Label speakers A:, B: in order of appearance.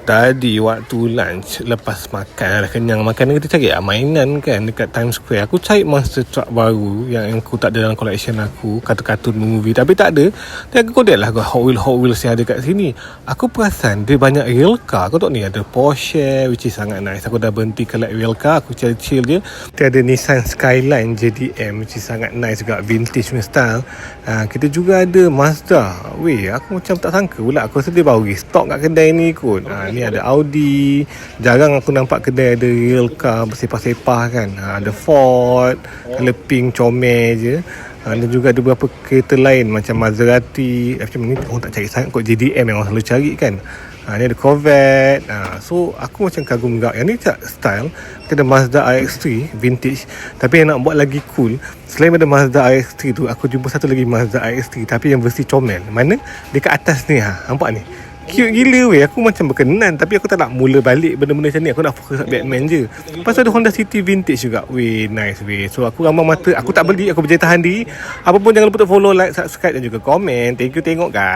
A: Tadi waktu lunch, lepas makan dah kenyang makan, kita cari mainan kan dekat Times Square. Aku cari monster truck baru yang aku tak ada dalam collection aku, kartun movie, tapi tak ada. Dan aku kodek lah Hot Wheels yang ada kat sini. Aku perasan dia banyak real car. Kau tahu ni ada Porsche, which is sangat nice. Aku dah berhenti collect real car, aku chill je. Dia ada Nissan Skyline JDM, which is sangat nice juga, vintage punya style. Kita juga ada Mazda. Weh, aku macam tak sangka pula. Aku rasa dia baru restock kat kedai ni kot. Ni ada Audi. Jarang aku nampak kedai ada real car bersepah-sepah kan. Ada Ford, colour pink comel je. Dan juga ada beberapa kereta lain macam Maserati. Macam ni orang tak cari sangat kot, JDM yang orang selalu cari kan. Ni ada Corvette. So aku macam kagum juga. Yang ni tak style. Kita ada Mazda RX-3 vintage, tapi yang nak buat lagi cool, selain ada Mazda RX-3 tu, aku jumpa satu lagi Mazda RX-3 tapi yang versi comel. Mana? Dekat atas ni. Nampak ni? Cute gila weh. Aku macam berkenan, tapi aku tak nak mula balik benda-benda macam ni. Aku nak fokus kat Batman je. Lepas tu ada Honda City vintage juga. Weh, nice weh. So aku ramai mata. Aku tak beli, aku berjaya tahan diri. Apa pun jangan lupa untuk follow, like, subscribe dan juga komen. Thank you tengok guys.